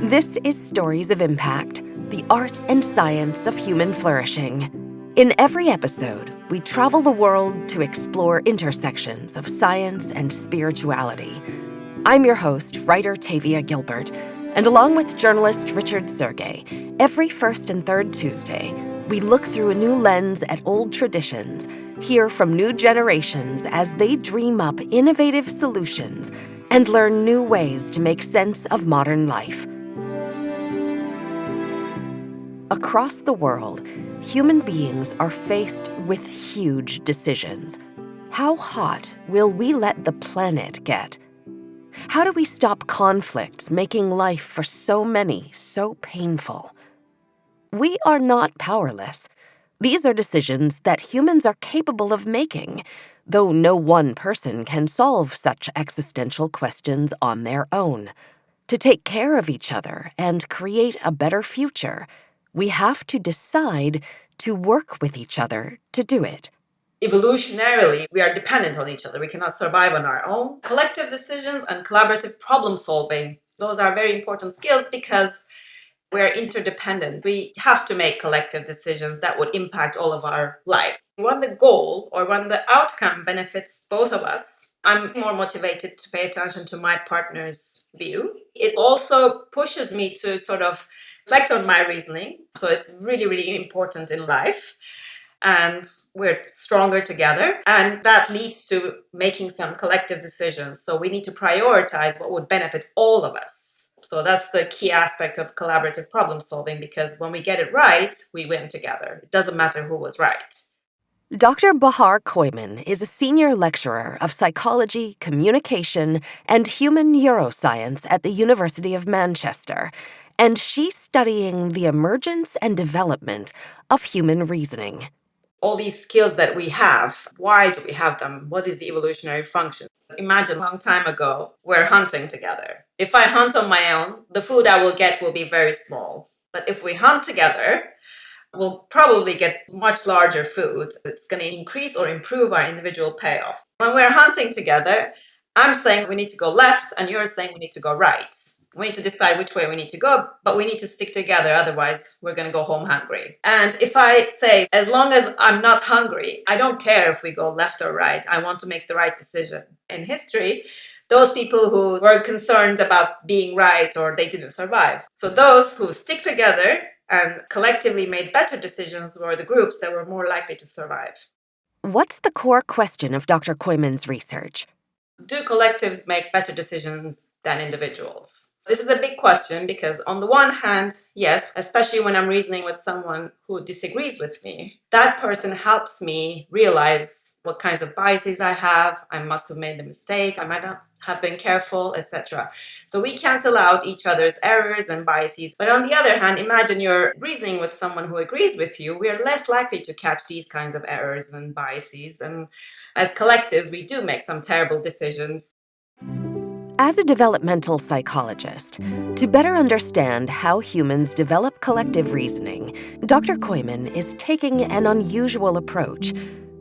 This is Stories of Impact, the art and science of human flourishing. In every episode, we travel the world to explore intersections of science and spirituality. I'm your host, writer Tavia Gilbert, and along with journalist Richard Sergey, every first and third Tuesday, we look through a new lens at old traditions, hear from new generations as they dream up innovative solutions, and learn new ways to make sense of modern life. Across the world, human beings are faced with huge decisions. How hot will we let the planet get? How do we stop conflicts making life for so many so painful? We are not powerless. These are decisions that humans are capable of making, though no one person can solve such existential questions on their own. To take care of each other and create a better future, we have to decide to work with each other to do it. Evolutionarily, we are dependent on each other. We cannot survive on our own. Collective decisions and collaborative problem solving, those are very important skills because we're interdependent. We have to make collective decisions that would impact all of our lives. When the goal or when the outcome benefits both of us, I'm more motivated to pay attention to my partner's view. It also pushes me to sort of reflect on my reasoning. So it's really, really important in life. And we're stronger together. And that leads to making some collective decisions. So we need to prioritize what would benefit all of us. So that's the key aspect of collaborative problem solving, because when we get it right, we win together. It doesn't matter who was right. Dr. Bahar Köymen is a senior lecturer of psychology, communication, and human neuroscience at the University of Manchester, and she's studying the emergence and development of human reasoning. All these skills that we have, why do we have them? What is the evolutionary function? Imagine a long time ago, we're hunting together. If I hunt on my own, the food I will get will be very small. But if we hunt together, we'll probably get much larger food. It's going to increase or improve our individual payoff. When we're hunting together, I'm saying we need to go left and you're saying we need to go right. We need to decide which way we need to go, but we need to stick together. Otherwise, we're going to go home hungry. And if I say, as long as I'm not hungry, I don't care if we go left or right. I want to make the right decision. In history, those people who were concerned about being right or they didn't survive. So those who stick together and collectively made better decisions were the groups that were more likely to survive. What's the core question of Dr. Köymen's research? Do collectives make better decisions than individuals? This is a big question because on the one hand, yes, especially when I'm reasoning with someone who disagrees with me, that person helps me realize what kinds of biases I have. I must have made a mistake. I might not have been careful, etc. So we cancel out each other's errors and biases. But on the other hand, imagine you're reasoning with someone who agrees with you. We are less likely to catch these kinds of errors and biases. And as collectives, we do make some terrible decisions. As a developmental psychologist, to better understand how humans develop collective reasoning, Dr. Köymen is taking an unusual approach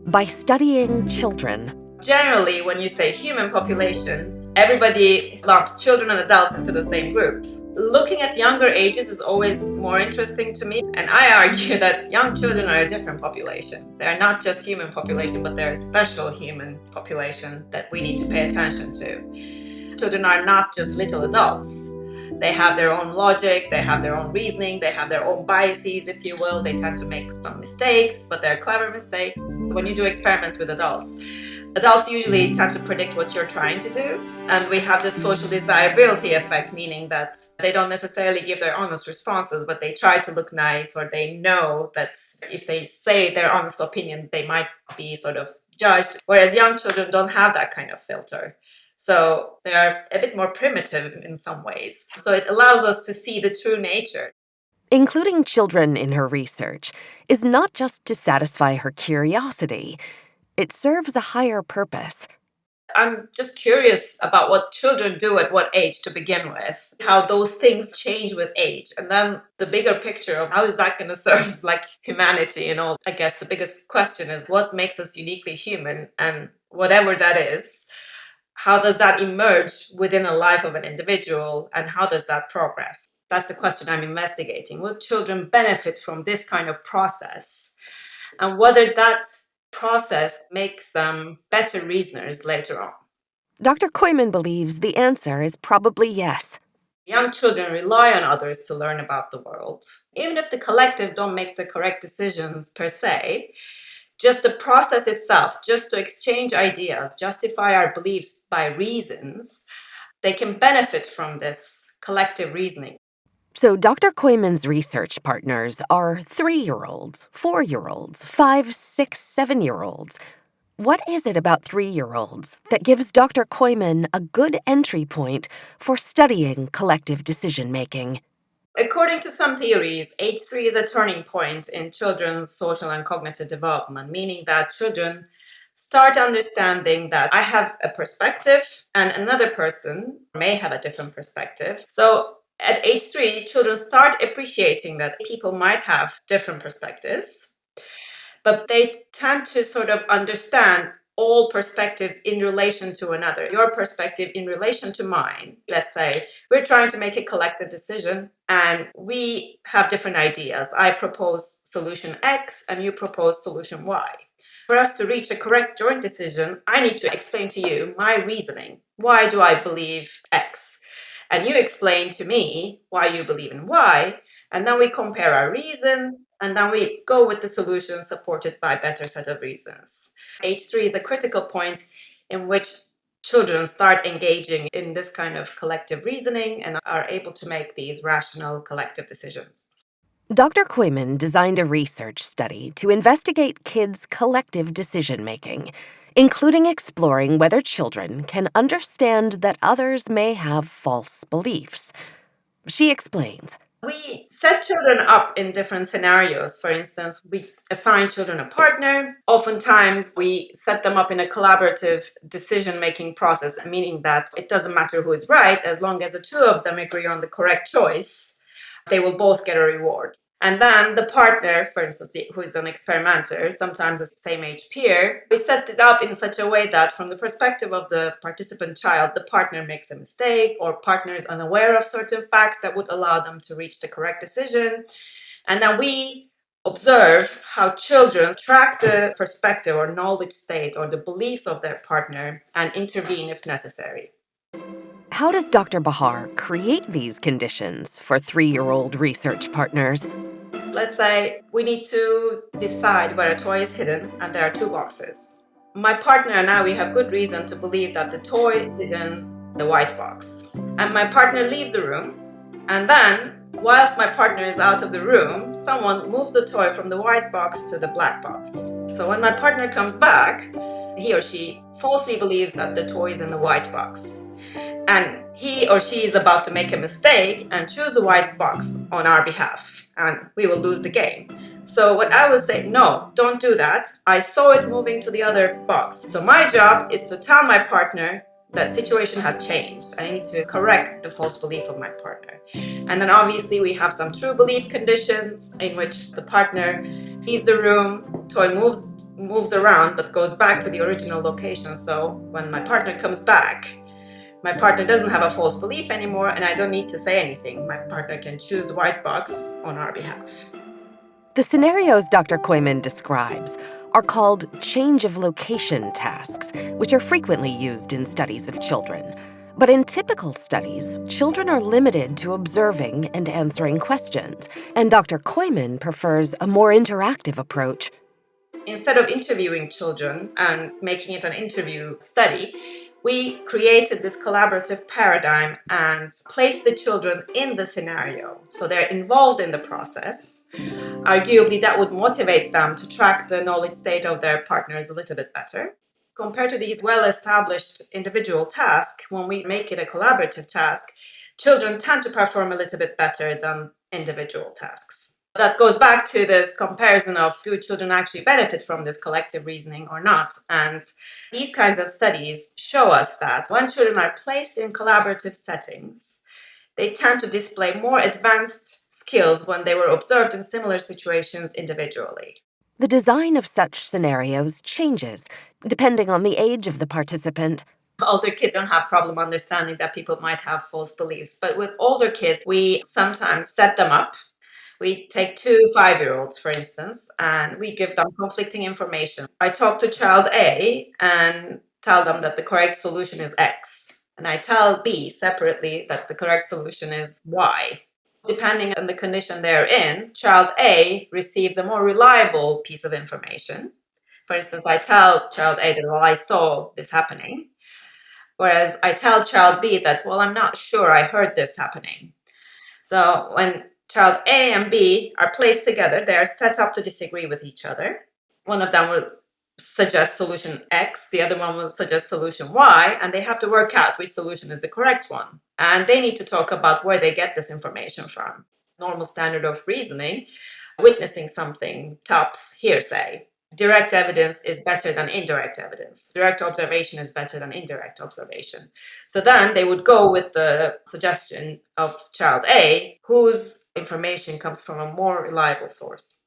by studying children. Generally, when you say human population, everybody lumps children and adults into the same group. Looking at younger ages is always more interesting to me, and I argue that young children are a different population. They're not just human population, but they're a special human population that we need to pay attention to. Children are not just little adults. They have their own logic, they have their own reasoning, they have their own biases, if you will. They tend to make some mistakes, but they're clever mistakes. When you do experiments with adults usually tend to predict what you're trying to do. And we have this social desirability effect, meaning that they don't necessarily give their honest responses, but they try to look nice, or they know that if they say their honest opinion, they might be sort of judged. Whereas young children don't have that kind of filter. So they are a bit more primitive in some ways. So it allows us to see the true nature. Including children in her research is not just to satisfy her curiosity. It serves a higher purpose. I'm just curious about what children do at what age to begin with, how those things change with age, and then the bigger picture of how is that going to serve like humanity and all. I guess the biggest question is what makes us uniquely human, and whatever that is, how does that emerge within a life of an individual, and how does that progress? That's the question I'm investigating. Will children benefit from this kind of process? And whether that process makes them better reasoners later on. Dr. Köymen believes the answer is probably yes. Young children rely on others to learn about the world. Even if the collectives don't make the correct decisions per se, just the process itself, just to exchange ideas, justify our beliefs by reasons, they can benefit from this collective reasoning. So Dr. Köymen's research partners are 3-year-olds, 4-year-olds, 5, 6, 7-year-olds. What is it about 3-year-olds that gives Dr. Köymen a good entry point for studying collective decision-making? According to some theories, age 3 is a turning point in children's social and cognitive development, meaning that children start understanding that I have a perspective and another person may have a different perspective. So at age 3, children start appreciating that people might have different perspectives, but they tend to sort of understand all perspectives in relation to another. Your perspective in relation to mine. Let's say we're trying to make a collective decision and we have different ideas. I propose solution X and you propose solution Y. For us to reach a correct joint decision, I need to explain to you my reasoning. Why do I believe X? And you explain to me why you believe in Y, and then we compare our reasons, and then we go with the solution supported by a better set of reasons. Age 3 is a critical point in which children start engaging in this kind of collective reasoning and are able to make these rational collective decisions. Dr. Köymen designed a research study to investigate kids' collective decision-making, including exploring whether children can understand that others may have false beliefs. She explains. We set children up in different scenarios. For instance, we assign children a partner. Oftentimes, we set them up in a collaborative decision-making process, meaning that it doesn't matter who is right, as long as the two of them agree on the correct choice, they will both get a reward. And then the partner, for instance, who is an experimenter, sometimes a same age peer, we set it up in such a way that from the perspective of the participant child, the partner makes a mistake or partner is unaware of certain facts that would allow them to reach the correct decision. And then we observe how children track the perspective or knowledge state or the beliefs of their partner and intervene if necessary. How does Dr. Bahar create these conditions for 3-year-old research partners? Let's say we need to decide where a toy is hidden and there are 2 boxes. My partner and I, we have good reason to believe that the toy is in the white box. And my partner leaves the room, and then whilst my partner is out of the room, someone moves the toy from the white box to the black box. So when my partner comes back, he or she falsely believes that the toy is in the white box. And he or she is about to make a mistake and choose the white box on our behalf, and we will lose the game. So what I would say, no, don't do that. I saw it moving to the other box. So my job is to tell my partner that situation has changed. I need to correct the false belief of my partner. And then obviously we have some true belief conditions in which the partner leaves the room, toy moves around but goes back to the original location. So when my partner comes back, my partner doesn't have a false belief anymore, and I don't need to say anything. My partner can choose the white box on our behalf. The scenarios Dr. Köymen describes are called change of location tasks, which are frequently used in studies of children. But in typical studies, children are limited to observing and answering questions, and Dr. Köymen prefers a more interactive approach. Instead of interviewing children and making it an interview study, we created this collaborative paradigm and placed the children in the scenario. So they're involved in the process. Arguably, that would motivate them to track the knowledge state of their partners a little bit better. Compared to these well-established individual tasks, when we make it a collaborative task, children tend to perform a little bit better than individual tasks. That goes back to this comparison of do children actually benefit from this collective reasoning or not? And these kinds of studies show us that when children are placed in collaborative settings, they tend to display more advanced skills when they were observed in similar situations individually. The design of such scenarios changes depending on the age of the participant. Older kids don't have problem understanding that people might have false beliefs. But with older kids, we sometimes set them up. We take 2 5-year-olds, for instance, and we give them conflicting information. I talk to child A and tell them that the correct solution is X. And I tell B separately that the correct solution is Y. Depending on the condition they're in, child A receives a more reliable piece of information. For instance, I tell child A that, well, I saw this happening. Whereas I tell child B that, well, I'm not sure, I heard this happening. So when child A and B are placed together, they are set up to disagree with each other. One of them will suggest solution X, the other one will suggest solution Y, and they have to work out which solution is the correct one. And they need to talk about where they get this information from. Normal standard of reasoning, witnessing something tops hearsay. Direct evidence is better than indirect evidence. Direct observation is better than indirect observation. So then they would go with the suggestion of child A, whose information comes from a more reliable source.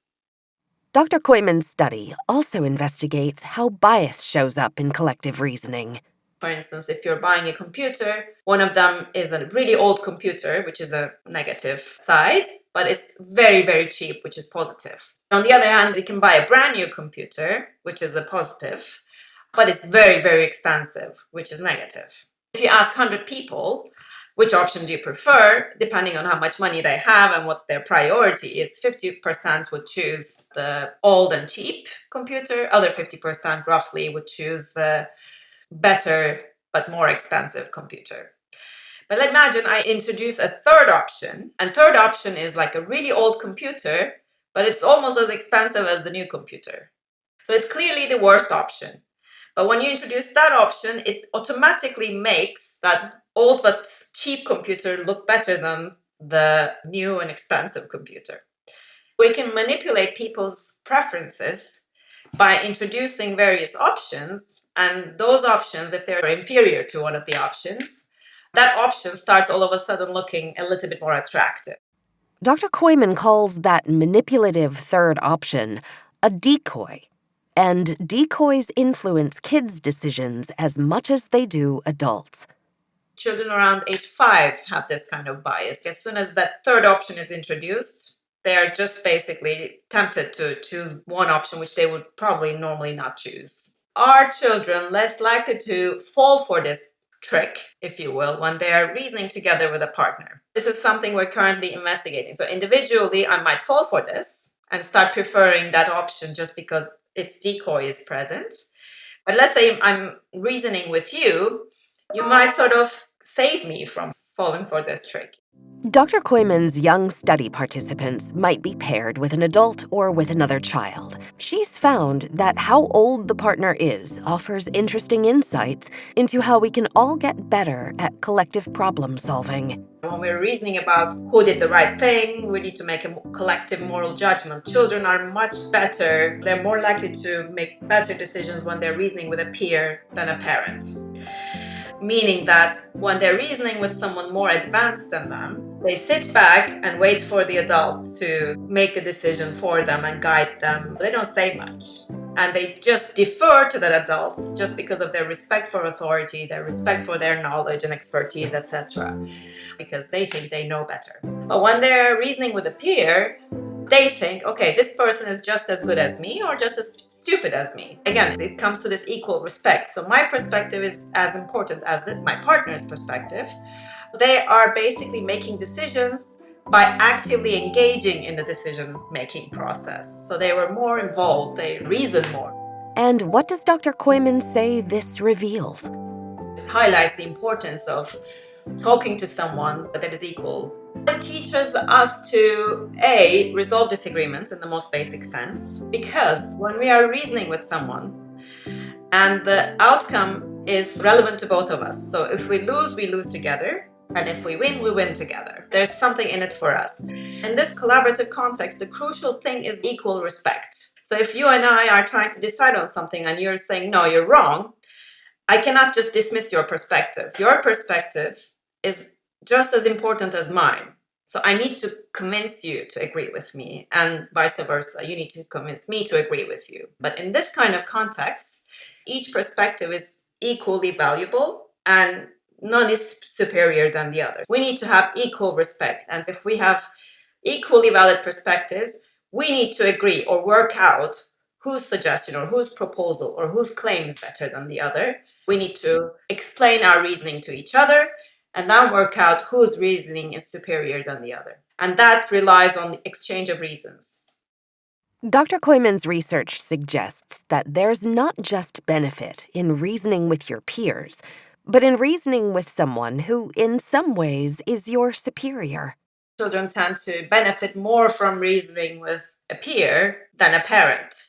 Dr. Köymen's study also investigates how bias shows up in collective reasoning. For instance, if you're buying a computer, one of them is a really old computer, which is a negative side, but it's very, very cheap, which is positive. On the other hand, you can buy a brand new computer, which is a positive, but it's very, very expensive, which is negative. If you ask 100 people, which option do you prefer, depending on how much money they have and what their priority is, 50% would choose the old and cheap computer, other 50% roughly would choose the better but more expensive computer. But imagine I introduce a third option, and third option is like a really old computer, but it's almost as expensive as the new computer. So it's clearly the worst option. But when you introduce that option, it automatically makes that old but cheap computer look better than the new and expensive computer. We can manipulate people's preferences by introducing various options, and those options, if they're inferior to one of the options, that option starts all of a sudden looking a little bit more attractive. Dr. Köymen calls that manipulative third option a decoy, and decoys influence kids' decisions as much as they do adults. Children around age 5 have this kind of bias. As soon as that third option is introduced, they are just basically tempted to choose one option which they would probably normally not choose. Are children less likely to fall for this trick, if you will, when they are reasoning together with a partner? This is something we're currently investigating. So individually, I might fall for this and start preferring that option just because its decoy is present. But let's say I'm reasoning with you, you might sort of save me from falling for this trick. Dr. Köymen's young study participants might be paired with an adult or with another child. She's found that how old the partner is offers interesting insights into how we can all get better at collective problem solving. When we're reasoning about who did the right thing, we need to make a collective moral judgment. Children are much better, they're more likely to make better decisions when they're reasoning with a peer than a parent. Meaning that when they're reasoning with someone more advanced than them, they sit back and wait for the adult to make the decision for them and guide them. They don't say much. And they just defer to that adult just because of their respect for authority, their respect for their knowledge and expertise, etc. Because they think they know better. But when they're reasoning with a peer, they think, okay, this person is just as good as me or just as stupid as me. Again, it comes to this equal respect. So my perspective is as important as my partner's perspective. They are basically making decisions by actively engaging in the decision-making process. So they were more involved, they reason more. And what does Dr. Köymen say this reveals? It highlights the importance of talking to someone that is equal. It teaches us to, A, resolve disagreements in the most basic sense, because when we are reasoning with someone and the outcome is relevant to both of us, so if we lose together, and if we win together. There's something in it for us. In this collaborative context, the crucial thing is equal respect. So if you and I are trying to decide on something and you're saying, no, you're wrong, I cannot just dismiss your perspective. Your perspective is just as important as mine. So I need to convince you to agree with me, and vice versa. You need to convince me to agree with you. But in this kind of context, each perspective is equally valuable and none is superior than the other. We need to have equal respect. And if we have equally valid perspectives, we need to agree or work out whose suggestion or whose proposal or whose claim is better than the other. We need to explain our reasoning to each other and then work out whose reasoning is superior than the other. And that relies on the exchange of reasons. Dr. Köymen's research suggests that there's not just benefit in reasoning with your peers, but in reasoning with someone who, in some ways, is your superior. Children tend to benefit more from reasoning with a peer than a parent.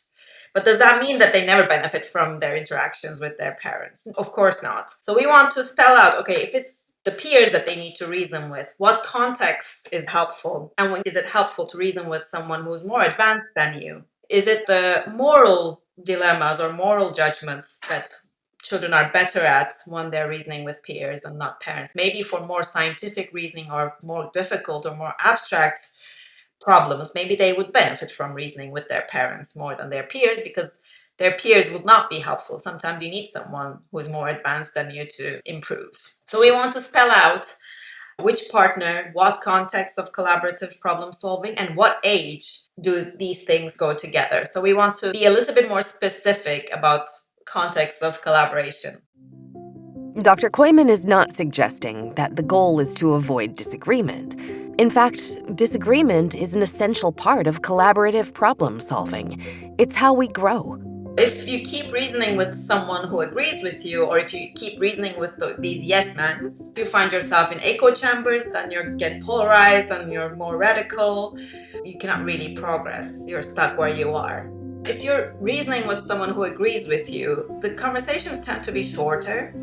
But does that mean that they never benefit from their interactions with their parents? Of course not. So we want to spell out, okay, if it's the peers that they need to reason with, what context is helpful? And when is it helpful to reason with someone who's more advanced than you? Is it the moral dilemmas or moral judgments that children are better at when they're reasoning with peers and not parents? Maybe for more scientific reasoning or more difficult or more abstract problems, maybe they would benefit from reasoning with their parents more than their peers because their peers would not be helpful. Sometimes you need someone who is more advanced than you to improve. So we want to spell out which partner, what context of collaborative problem solving, and what age do these things go together. So we want to be a little bit more specific about contexts of collaboration. Dr. Köymen is not suggesting that the goal is to avoid disagreement. In fact, disagreement is an essential part of collaborative problem solving. It's how we grow. If you keep reasoning with someone who agrees with you, or if you keep reasoning with these yes-mans, you find yourself in echo chambers and you get polarized and you're more radical. You cannot really progress. You're stuck where you are. If you're reasoning with someone who agrees with you, the conversations tend to be shorter.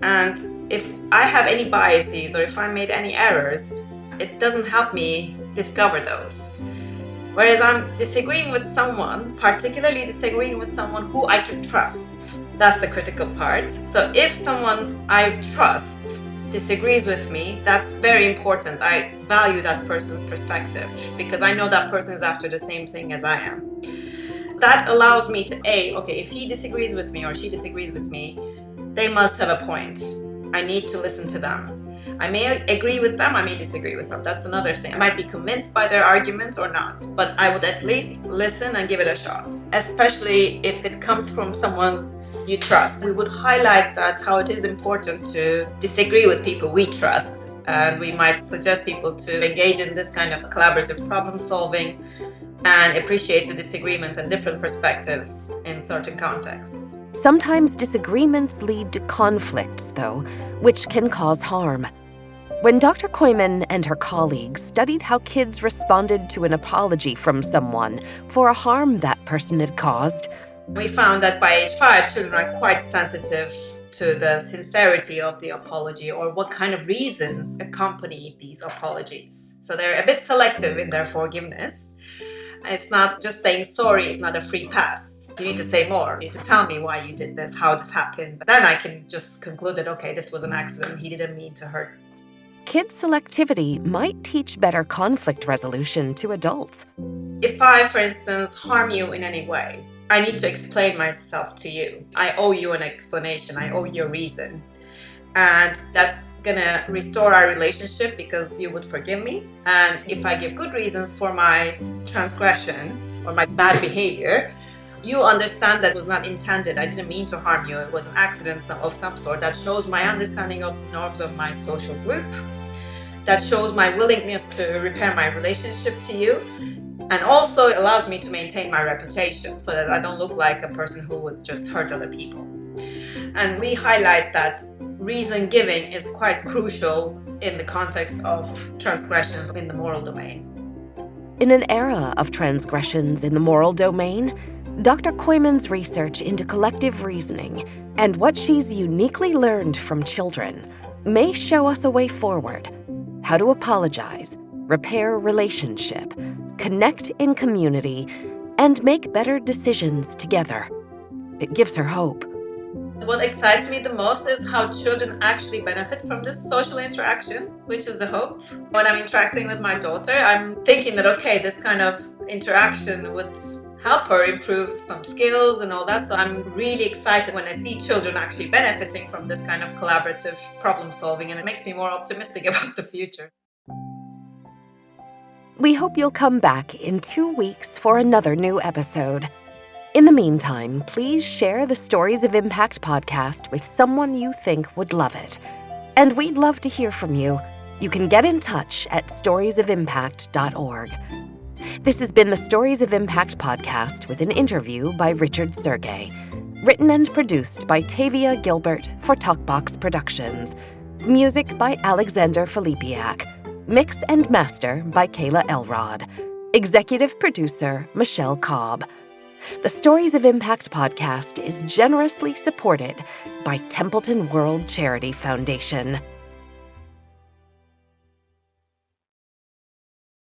And if I have any biases or if I made any errors, it doesn't help me discover those. Whereas I'm disagreeing with someone, particularly disagreeing with someone who I can trust. That's the critical part. So if someone I trust disagrees with me, that's very important. I value that person's perspective because I know that person is after the same thing as I am. That allows me to, okay, if he disagrees with me or she disagrees with me, they must have a point. I need to listen to them. I may agree with them, I may disagree with them. That's another thing. I might be convinced by their argument or not, but I would at least listen and give it a shot, especially if it comes from someone you trust. We would highlight that how it is important to disagree with people we trust, and we might suggest people to engage in this kind of collaborative problem solving and appreciate the disagreement and different perspectives in certain contexts. Sometimes disagreements lead to conflicts, though, which can cause harm. When Dr. Köymen and her colleagues studied how kids responded to an apology from someone for a harm that person had caused, we found that by age 5, children are quite sensitive to the sincerity of the apology or what kind of reasons accompany these apologies. So they're a bit selective in their forgiveness. It's not just saying sorry, it's not a free pass. You need to say more. You need to tell me why you did this, how this happened. Then I can just conclude that, okay, this was an accident. He didn't mean to hurt. Kid selectivity might teach better conflict resolution to adults. If I, for instance, harm you in any way, I need to explain myself to you. I owe you an explanation. I owe you a reason. And that's gonna restore our relationship because you would forgive me. And if I give good reasons for my transgression or my bad behavior, you understand that was not intended. I didn't mean to harm you. It was an accident of some sort. That shows my understanding of the norms of my social group. That shows my willingness to repair my relationship to you. And also it allows me to maintain my reputation so that I don't look like a person who would just hurt other people. And we highlight that reason giving is quite crucial in the context of transgressions in the moral domain. In an era of transgressions in the moral domain, Dr. Köymen's research into collective reasoning and what she's uniquely learned from children may show us a way forward. How to apologize, repair relationship, connect in community, and make better decisions together. It gives her hope. What excites me the most is how children actually benefit from this social interaction, which is the hope. When I'm interacting with my daughter, I'm thinking that, okay, this kind of interaction would help her improve some skills and all that. So I'm really excited when I see children actually benefiting from this kind of collaborative problem solving, and it makes me more optimistic about the future. We hope you'll come back in 2 weeks for another new episode. In the meantime, please share the Stories of Impact podcast with someone you think would love it. And we'd love to hear from you. You can get in touch at storiesofimpact.org. This has been the Stories of Impact podcast with an interview by Richard Sergey. Written and produced by Tavia Gilbert for Talkbox Productions. Music by Alexander Filipiak. Mix and master by Kayla Elrod. Executive producer Michelle Cobb. The Stories of Impact podcast is generously supported by Templeton World Charity Foundation.